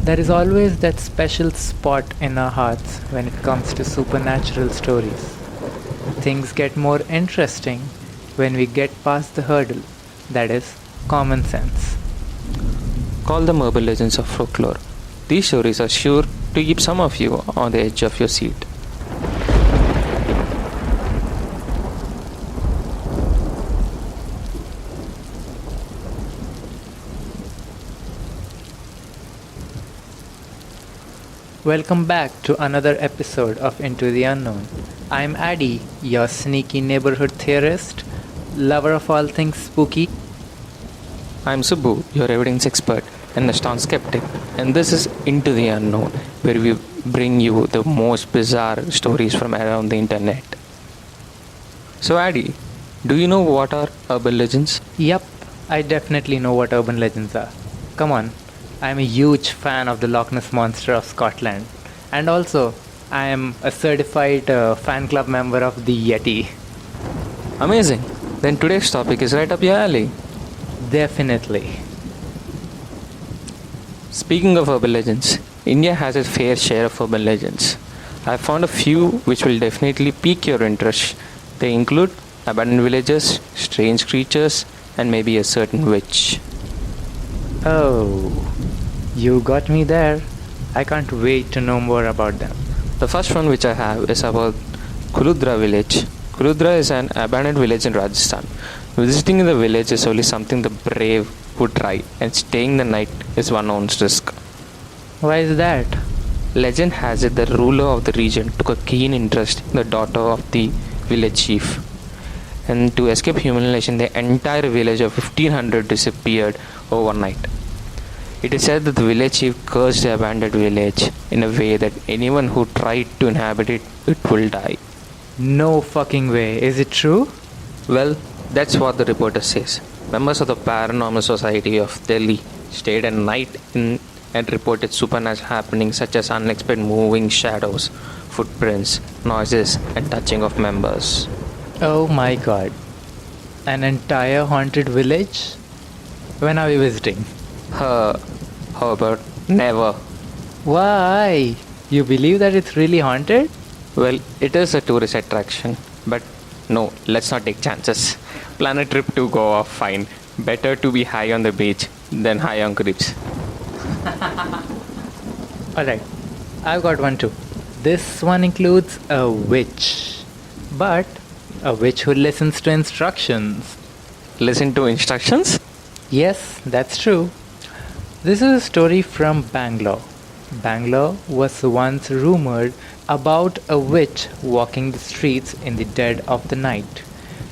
There is always that special spot in our hearts when it comes to supernatural stories. Things get more interesting when we get past the hurdle, that is, common sense. Call them urban legends of folklore. These stories are sure to keep some of you on the edge of your seat. Welcome back to another episode of Into the Unknown. I'm Addy, your sneaky neighborhood theorist, lover of all things spooky. I'm Subbu, your evidence expert and a staunch skeptic, and this is Into the Unknown, where we bring you the most bizarre stories from around the internet. So, Addy, do you know what are urban legends? Yup, I definitely know what urban legends are. Come on, I'm a huge fan of the Loch Ness Monster of Scotland, and also I am a certified fan club member of the Yeti. Amazing! Then today's topic is right up your alley. Definitely. Speaking of urban legends, India has its fair share of urban legends. I found a few which will definitely pique your interest. They include abandoned villages, strange creatures, and maybe a certain witch. Oh, you got me there. I can't wait to know more about them. The first one which I have is about Kuludra village. Kuludra is an abandoned village in Rajasthan. Visiting the village is only something the brave would try, and staying the night is one one's risk. Why is that? Legend has it the ruler of the region took a keen interest in the daughter of the village chief. And to escape humiliation, the entire village of 1500 disappeared overnight. It is said that the village chief cursed the abandoned village in a way that anyone who tried to inhabit it will die. No fucking way. Is it true? Well, that's what the reporter says. Members of the Paranormal Society of Delhi stayed a night in and reported supernatural happenings such as unexpected moving shadows, footprints, noises, and touching of members. Oh my god. An entire haunted village? When are we visiting? How about never? Why? You believe that it's really haunted? Well, it is a tourist attraction, but no, let's not take chances. Plan a trip to Goa, fine. Better to be high on the beach than high on creeps. Alright, I've got one too. This one includes a witch. But a witch who listens to instructions. Listen to instructions? Yes, that's true. This is a story from Bangalore. Bangalore was once rumored about a witch walking the streets in the dead of the night,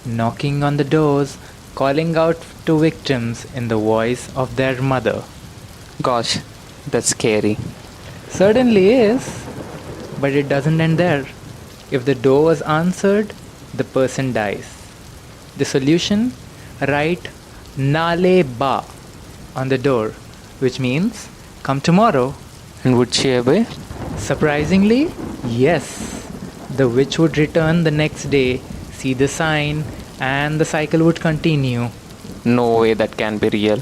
knocking on the doors, calling out to victims in the voice of their mother. Gosh, that's scary. Certainly is, but it doesn't end there. If the door was answered, the person dies. The solution? Write Nale Ba on the door, which means come tomorrow. And would she obey? Surprisingly, yes. The witch would return the next day, see the sign, and the cycle would continue. No way that can be real.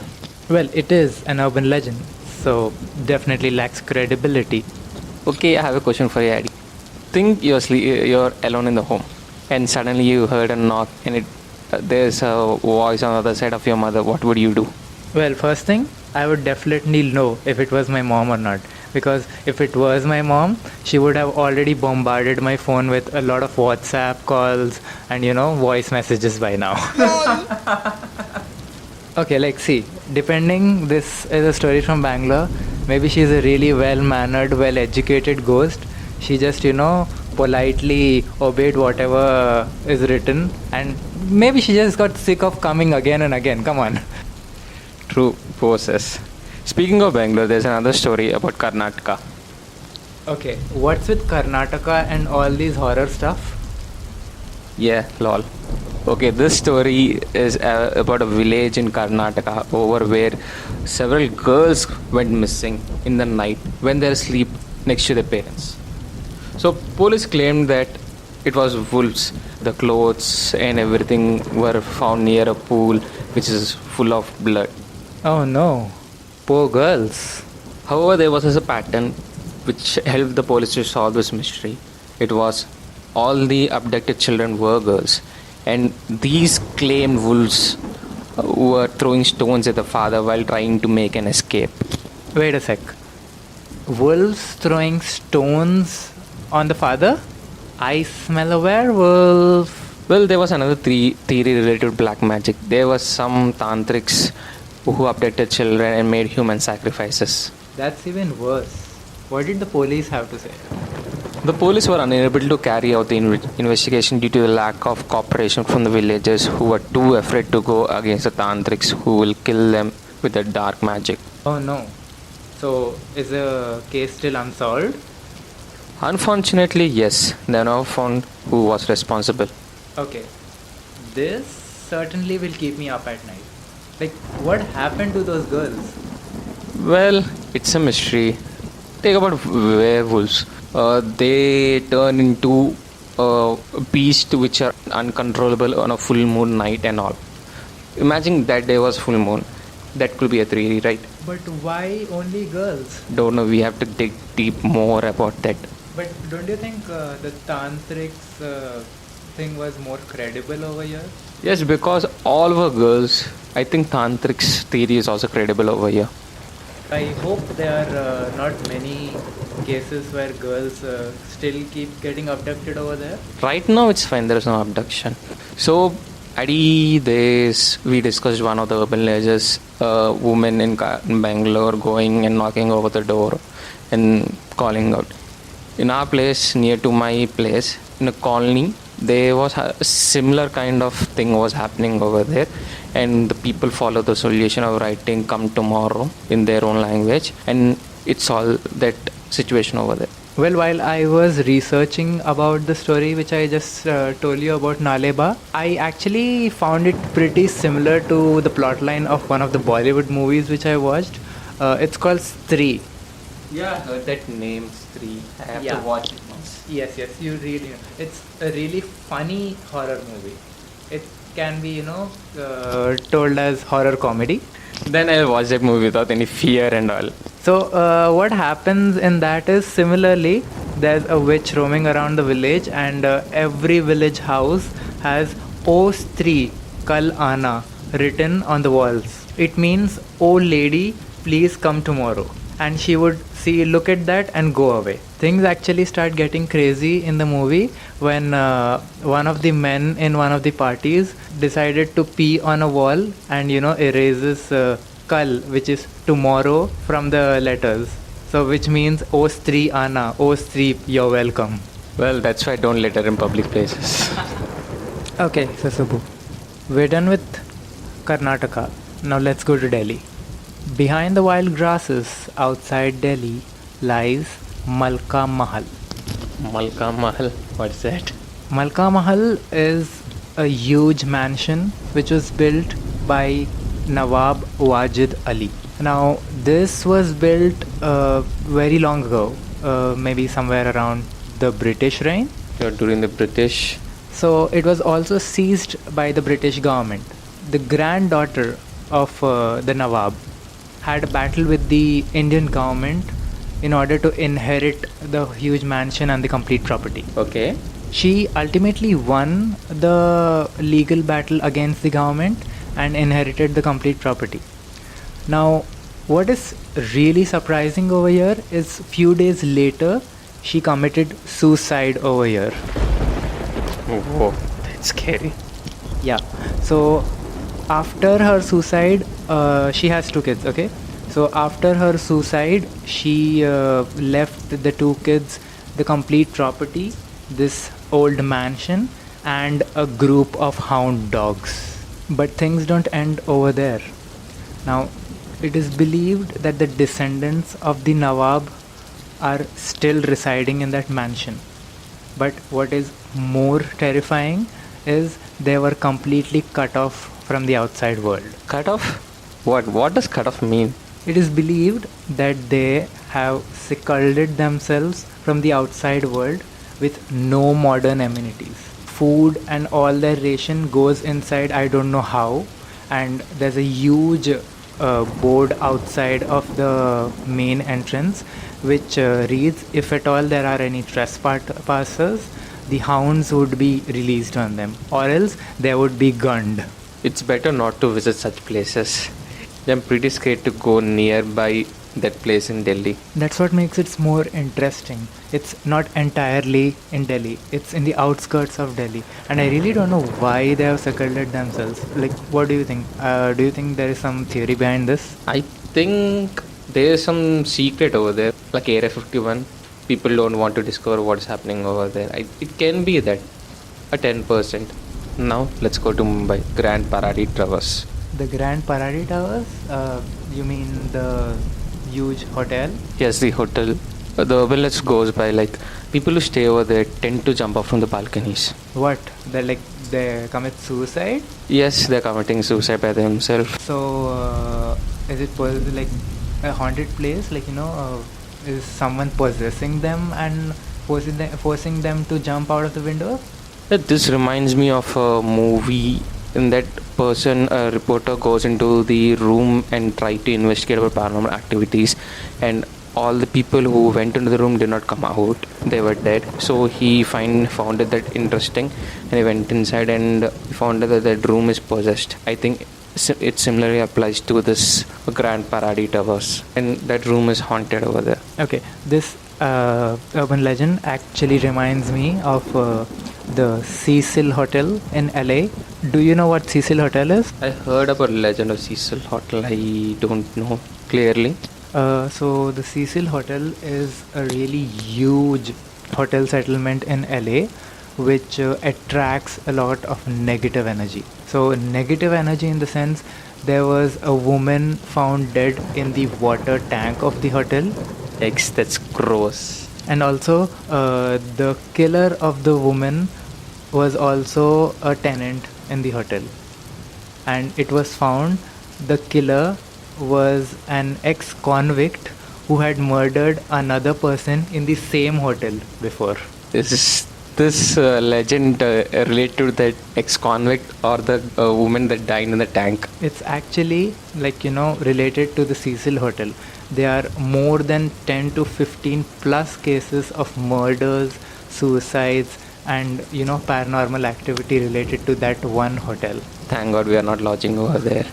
Well, it is an urban legend, so definitely lacks credibility. Okay, I have a question for you, Addy. Think you're alone in the home, and suddenly you heard a knock, and there's a voice on the other side of your mother. What would you do? Well, first thing, I would definitely know if it was my mom or not. Because if it was my mom, she would have already bombarded my phone with a lot of WhatsApp calls and, voice messages by now. Okay, see, depending, this is a story from Bangalore. Maybe she's a really well-mannered, well-educated ghost. She just, politely obeyed whatever is written. And maybe she just got sick of coming again and again. Come on. True, poses. Speaking of Bangalore, there's another story about Karnataka. Okay, what's with Karnataka and all these horror stuff? Yeah, lol. Okay, this story is about a village in Karnataka over where several girls went missing in the night when they were asleep next to their parents. So, police claimed that it was wolves. The clothes and everything were found near a pool which is full of blood. Oh no, poor girls. However, there was a pattern which helped the police to solve this mystery. It was all the abducted children were girls, and these claimed wolves were throwing stones at the father while trying to make an escape. Wait a sec. Wolves throwing stones on the father? I smell a werewolf. Well, there was another theory related to black magic. There was some tantrics who abducted children and made human sacrifices. That's even worse. What did the police have to say? The police were unable to carry out the investigation due to the lack of cooperation from the villagers who were too afraid to go against the tantrics who will kill them with their dark magic. Oh no. So, is the case still unsolved? Unfortunately, yes, they are now found who was responsible. Okay. This certainly will keep me up at night. Like, what happened to those girls? Well, it's a mystery. Take about werewolves. They turn into beasts which are uncontrollable on a full moon night and all. Imagine that day was full moon. That could be a theory, right? But why only girls? Don't know. We have to dig deep more about that. But don't you think the tantrics thing was more credible over here? Yes, because all were girls. I think tantrics theory is also credible over here. I hope there are not many cases where girls still keep getting abducted over there. Right now, it's fine. There is no abduction. So, Adi, we discussed one of the urban legends, woman in Bangalore going and knocking over the door and calling out. In our place, near to my place, in a colony, there was a similar kind of thing was happening over there, and the people follow the solution of writing "come tomorrow" in their own language, and it's all that situation over there. Well, while I was researching about the story which I just told you about Naleba, I actually found it pretty similar to the plotline of one of the Bollywood movies which I watched. It's called Stree. Yeah, I heard that name, Stree. I have Yeah. to watch it once. Yes, you really know. It's a really funny horror movie. It can be, told as horror comedy. Then I'll watch that movie without any fear and all. So, what happens in that is similarly, there's a witch roaming around the village, and every village house has O Stree Kal Ana written on the walls. It means, "Oh lady, please come tomorrow." And she would look at that and go away. Things actually start getting crazy in the movie when one of the men in one of the parties decided to pee on a wall and erases Kal, which is tomorrow, from the letters. So which means "O Stree Ana, O Stree, you're welcome." Well, that's why I don't litter in public places. Okay, so Subbu, we're done with Karnataka. Now let's go to Delhi. Behind the wild grasses outside Delhi lies Malka Mahal. Malka Mahal, what's that? Malka Mahal is a huge mansion which was built by Nawab Wajid Ali. Now, this was built very long ago, maybe somewhere around the British reign. During the British. So, it was also seized by the British government. The granddaughter of the Nawab had a battle with the Indian government in order to inherit the huge mansion and the complete property. Okay. She ultimately won the legal battle against the government and inherited the complete property. Now, what is really surprising over here is few days later, she committed suicide over here. Whoa, that's scary. Yeah. So, after her suicide, she has 2 kids, okay? So, after her suicide, she left the 2 kids the complete property, this old mansion, and a group of hound dogs. But things don't end over there. Now, it is believed that the descendants of the Nawab are still residing in that mansion. But what is more terrifying is they were completely cut off from the outside world. Cut off? What does cut off mean? It is believed that they have secluded themselves from the outside world with no modern amenities. Food and all their ration goes inside, I don't know how, and there's a huge a board outside of the main entrance which reads, if at all there are any trespassers, the hounds would be released on them, or else they would be gunned. It's better not to visit such places. I'm pretty scared to go nearby that place in Delhi. That's what makes it more interesting. It's not entirely in Delhi, it's in the outskirts of Delhi. And I really don't know why they have circled it themselves. Like, what do you think? Do you think there is some theory behind this? I think there's some secret over there, like Area 51. People don't want to discover what's happening over there. It can be that, a 10%. Now, let's go to Mumbai, Grand Paradis Towers. The Grand Paradis Towers? You mean the huge hotel? Yes, the hotel. The urban legend goes by like people who stay over there tend to jump off from the balconies. What? They commit suicide? Yes, they're committing suicide by themselves. So, is it like a haunted place? Is someone possessing them and forcing them to jump out of the window? This reminds me of a movie. In that person, a reporter goes into the room and try to investigate about paranormal activities, and all the people who went into the room did not come out. They were dead. So he found it that interesting, and he went inside and found that that room is possessed. I think it similarly applies to this Grand Paradis Towers, and that room is haunted over there. Okay, this urban legend actually reminds me of the Cecil Hotel in LA. Do you know what Cecil Hotel is? I heard about Legend of Cecil Hotel. I don't know clearly. So the Cecil Hotel is a really huge hotel settlement in LA which attracts a lot of negative energy. So negative energy in the sense there was a woman found dead in the water tank of the hotel. That's gross. And also the killer of the woman was also a tenant in the hotel, and it was found the killer was an ex-convict who had murdered another person in the same hotel before. Is this legend related to that ex-convict or the woman that died in the tank? It's actually related to the Cecil Hotel. There are more than 10 to 15 plus cases of murders, suicides, and paranormal activity related to that one hotel. Thank God we are not lodging over there.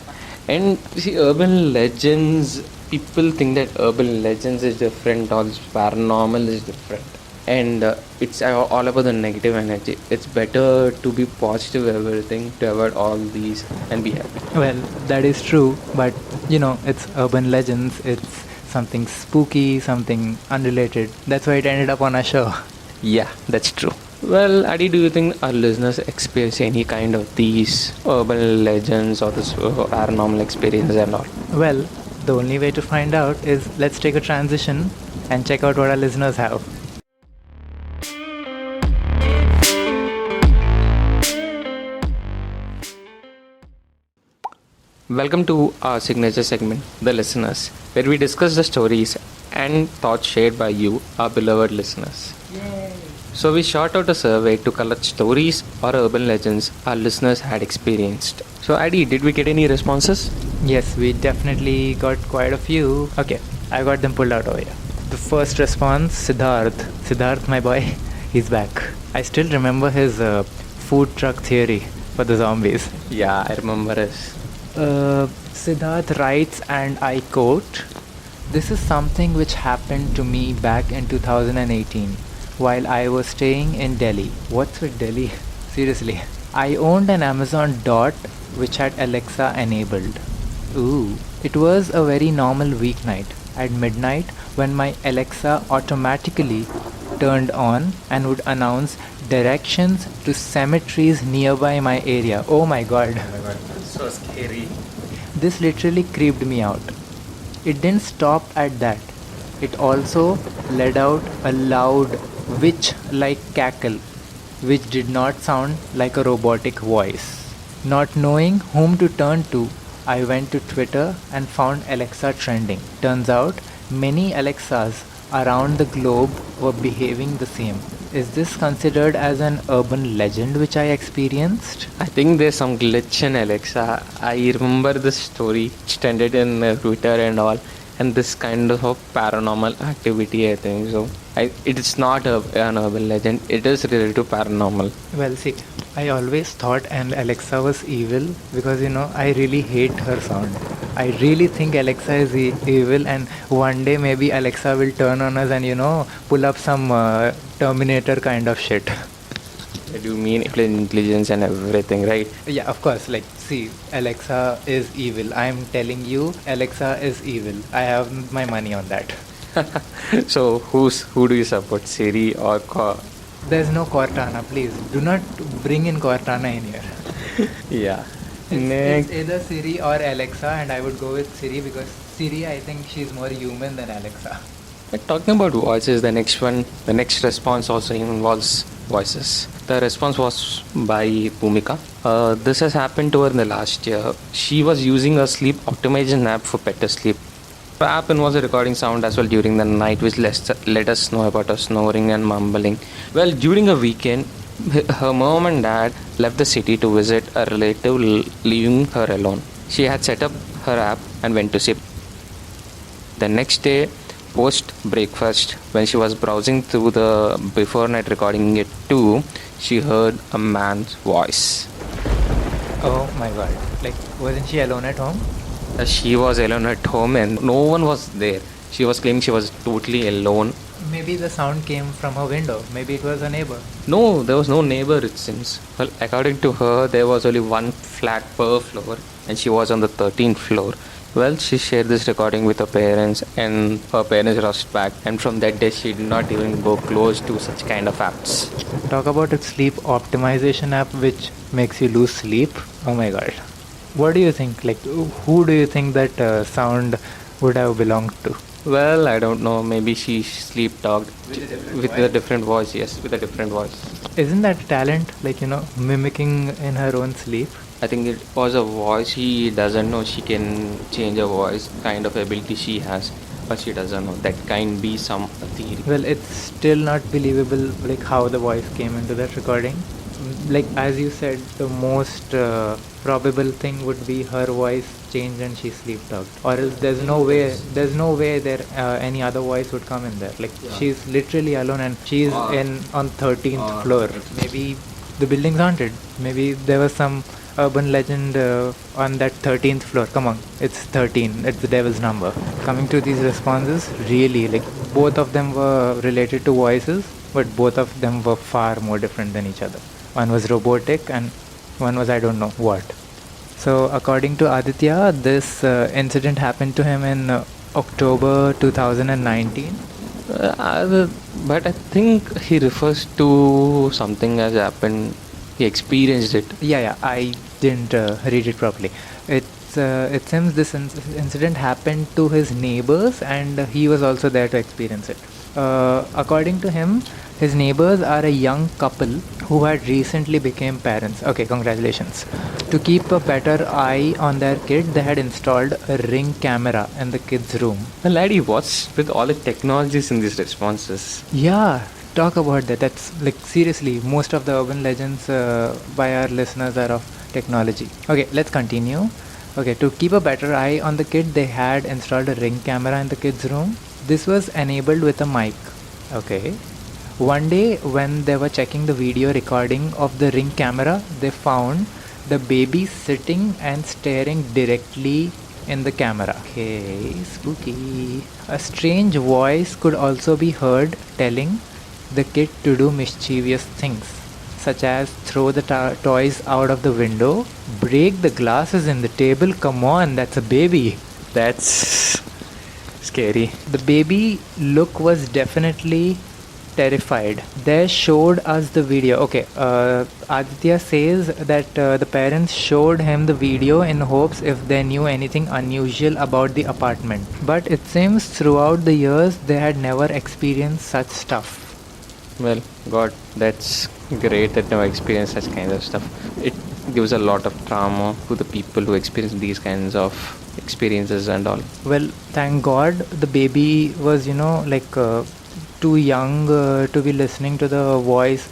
And see, urban legends, people think that urban legends is different or paranormal is different, and it's all about the negative energy. It's better to be positive everything, to avoid all these and be happy. Well, that is true, but it's urban legends. It's something spooky, something unrelated. That's why it ended up on our show. Yeah, that's true. Well, Adi, do you think our listeners experience any kind of these urban legends or this paranormal experiences and all? Well, the only way to find out is let's take a transition and check out what our listeners have. Welcome to our signature segment, The Listeners, where we discuss the stories and thoughts shared by you, our beloved listeners. Yay! So we shot out a survey to collect stories or urban legends our listeners had experienced. So Adi, did we get any responses? Yes, we definitely got quite a few. Okay, I got them pulled out over here. The first response, Siddharth. Siddharth, my boy, he's back. I still remember his food truck theory for the zombies. Yeah, I remember this. Siddharth writes, and I quote, "This is something which happened to me back in 2018 while I was staying in Delhi." What's with Delhi? Seriously. I owned an Amazon Dot which had Alexa enabled. Ooh. It was a very normal weeknight at midnight when my Alexa automatically turned on and would announce directions to cemeteries nearby my area. Oh my god. So scary. This literally creeped me out. It didn't stop at that. It also let out a loud witch-like cackle, which did not sound like a robotic voice. Not knowing whom to turn to, I went to Twitter and found Alexa trending. Turns out, many Alexas around the globe were behaving the same. Is this considered as an urban legend which I experienced? I think there's some glitch in Alexa. I remember this story extended in Twitter and all, and this kind of paranormal activity. I think so. It's not an urban legend. It is related to paranormal. Well, see, I always thought and Alexa was evil because I really hate her sound. I really think Alexa is evil, and one day maybe Alexa will turn on us and pull up some Terminator kind of shit. You mean intelligence and everything, right? Yeah, of course. Like, see, Alexa is evil. I am telling you, Alexa is evil. I have my money on that. So who do you support, Siri or There's no Cortana, please. Do not bring in Cortana in here. Yeah. It's either Siri or Alexa, and I would go with Siri because Siri, I think she's more human than Alexa. But talking about voices, the next response also involves voices. The response was by Bhumika. This has happened to her in the last year. She was using a sleep optimization app for better sleep. The app involves a recording sound as well during the night, which let us know about her snoring and mumbling. Well, during a weekend, her mom and dad left the city to visit a relative, leaving her alone. She had set up her app and went to sleep. The next day, post breakfast, when she was browsing through the before night recording it too, she heard a man's voice. Oh my god. Like, wasn't she alone at home? She was alone at home and no one was there. She was claiming she was totally alone. Maybe the sound came from her window. Maybe it was a neighbor. No, there was no neighbor, it seems. Well, according to her, there was only one flat per floor and she was on the 13th floor. Well, she shared this recording with her parents and her parents rushed back, and from that day she did not even go close to such kind of apps. Talk about a sleep optimization app which makes you lose sleep. Oh my god. What do you think? Like, who do you think that sound would have belonged to? Well, I don't know. Maybe she sleep talked with a different voice. Yes, with a different voice. Isn't that talent? Like, mimicking in her own sleep? I think it was a voice. She doesn't know she can change her voice, kind of ability she has, but she doesn't know. That can be some theory. Well, it's still not believable, like, how the voice came into that recording. Like, as you said, the most probable thing would be her voice changed and she sleep talked, or else there's no way there any other voice would come in there. Like, she's literally alone and she's on 13th floor. Maybe the building's haunted. Maybe there was some urban legend on that 13th floor. Come on, it's 13. It's the devil's number. Coming to these responses, really, like, both of them were related to voices, but both of them were far more different than each other. One was robotic and one was I don't know what. So according to Aditya, this incident happened to him in October 2019. But I think he refers to something as happened. He experienced it. Yeah, I didn't read it properly. It seems this incident happened to his neighbors and he was also there to experience it. According to him, his neighbors are a young couple who had recently became parents. Okay, congratulations. To keep a better eye on their kid, they had installed a Ring camera in the kid's room. Well, laddie, what's with all the technologies in these responses? Yeah, talk about that. That's, like, seriously, most of the urban legends by our listeners are of technology. Okay, let's continue. Okay, to keep a better eye on the kid, they had installed a Ring camera in the kid's room. This was enabled with a mic. Okay. One day, when they were checking the video recording of the Ring camera, they found the baby sitting and staring directly in the camera. Okay, spooky. A strange voice could also be heard telling the kid to do mischievous things, such as throw the toys out of the window, break the glasses in the table. Come on, that's a baby. That's scary. The baby look was definitely terrified. They showed us the video. Okay, Aditya says that the parents showed him the video in hopes if they knew anything unusual about the apartment. But it seems throughout the years they had never experienced such stuff. Well, God, that's great that never experienced such kind of stuff. It gives a lot of trauma to the people who experience these kinds of experiences and all. Well, thank God the baby was, too young to be listening to the voice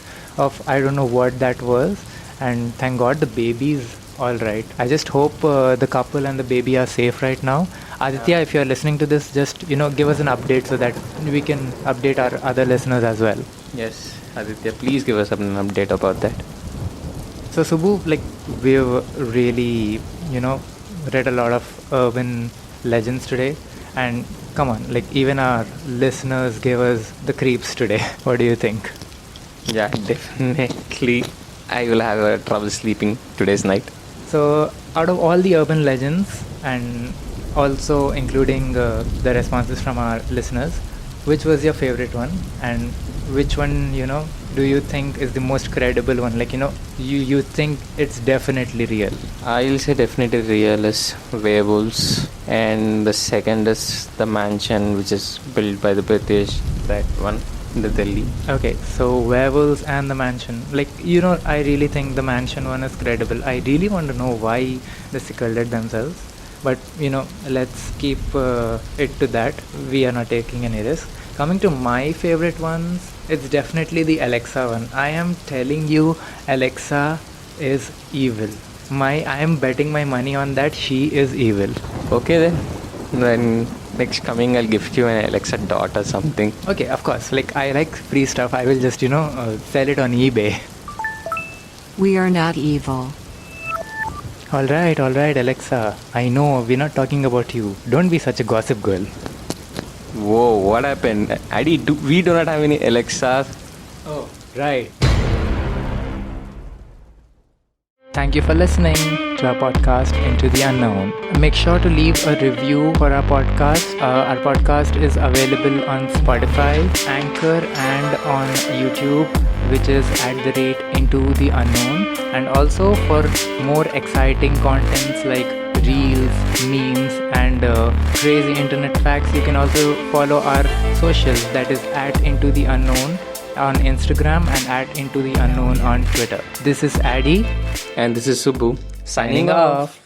of I don't know what that was. And thank God the baby's all right. I just hope the couple and the baby are safe right now. Aditya, if you're listening to this, just give us an update so that we can update our other listeners as well. Yes, Aditya, please give us an update about that. So Subbu, like we've really, read a lot of urban legends today, and come on, like even our listeners gave us the creeps today. What do you think? Yeah, definitely. I will have trouble sleeping today's night. So out of all the urban legends, and also including the responses from our listeners, which was your favorite one, and which one do you think is the most credible one? Like you think it's definitely real. I'll say definitely real is werewolves, and the second is the mansion which is built by the British. That one, the Delhi. Okay, so werewolves and the mansion. Like I really think the mansion one is credible. I really want to know why they secluded themselves. But let's keep it to that. We are not taking any risk. Coming to my favorite ones, it's definitely the Alexa one. I am telling you, Alexa is evil. I am betting my money on that. She is evil. Okay then. Then next coming, I'll gift you an Alexa dot or something. Okay, of course. Like I like free stuff. I will just sell it on eBay. We are not evil. All right, Alexa. I know we're not talking about you. Don't be such a gossip girl. Whoa, what happened? Adi, we do not have any Alexas. Oh, right. Thank you for listening to our podcast Into the Unknown. Make sure to leave a review for our podcast. Our podcast is available on Spotify, Anchor, and on YouTube, which is @Into the Unknown. And also for more exciting contents like reels, memes, and crazy internet facts, you can also follow our socials, that is @Into the Unknown on Instagram and @Into the Unknown on Twitter. This is Addy. And this is Subbu. Signing off.